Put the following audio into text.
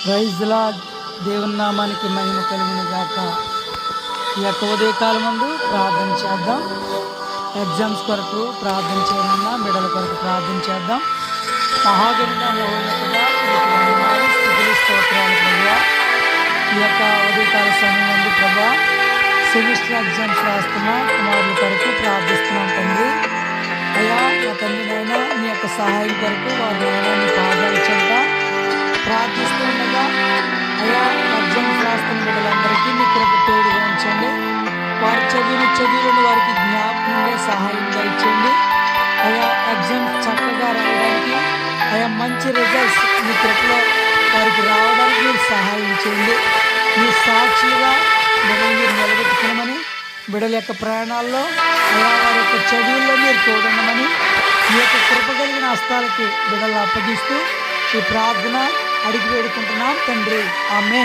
Praise lord. దేవుని నామానికి మహిమ కలుగును గాక. ఈ యొక్క ఉదయకాలం ముందు ప్రార్థన చేద్దాం. ఎగ్జామ్స్ కొరకు ప్రార్థన చేయమన్నా, బిడ్డల కొరకు ప్రార్థన చేద్దాం. మహాగణిత మహోన్నతుడా, స్తుతులు స్తోత్రాలు ప్రభువా. ఈ యొక్క ఉదయకాల సమయం నుండి ప్రభా సెమిస్టర్ ఎగ్జామ్స్ రాస్తున్న కుమారుల కొరకు ప్రార్థిస్తున్నాం తండ్రి. అయ్యా నా తండ్రినైనా నీ యొక్క సహాయం కొరకు వారినైనా నీ పాదాలు చెంత ప్రార్థిస్తుండగా అయ్యా ఎగ్జామ్స్ రాస్తున్న బిడ్డలందరికీ మీ కృప తోడుగా ఉంచండి. వారి చదువులను వారికి జ్ఞాపకంగా సహాయంగా ఇచ్చండి. అయ్యా ఎగ్జామ్స్ చక్కగా రాయడానికి అయ్యా మంచి రిజల్ట్స్ మీ కృపలో వారికి రావడానికి మీరు సహాయం చేయండి. మీ సాక్షులుగా బిడ్డలు మీరు నిలబెట్టుకున్నామని, బిడ్డల యొక్క ప్రయాణాల్లో అయ్యా వారి యొక్క చదువుల్లో మీరు తోడమని మీ యొక్క కృప కలిగిన హస్తాలకి బిడ్డలు అప్పగిస్తూ ఈ ప్రార్థన అడిగి వేడుకుంటున్నాం తండ్రి. ఆమేన్.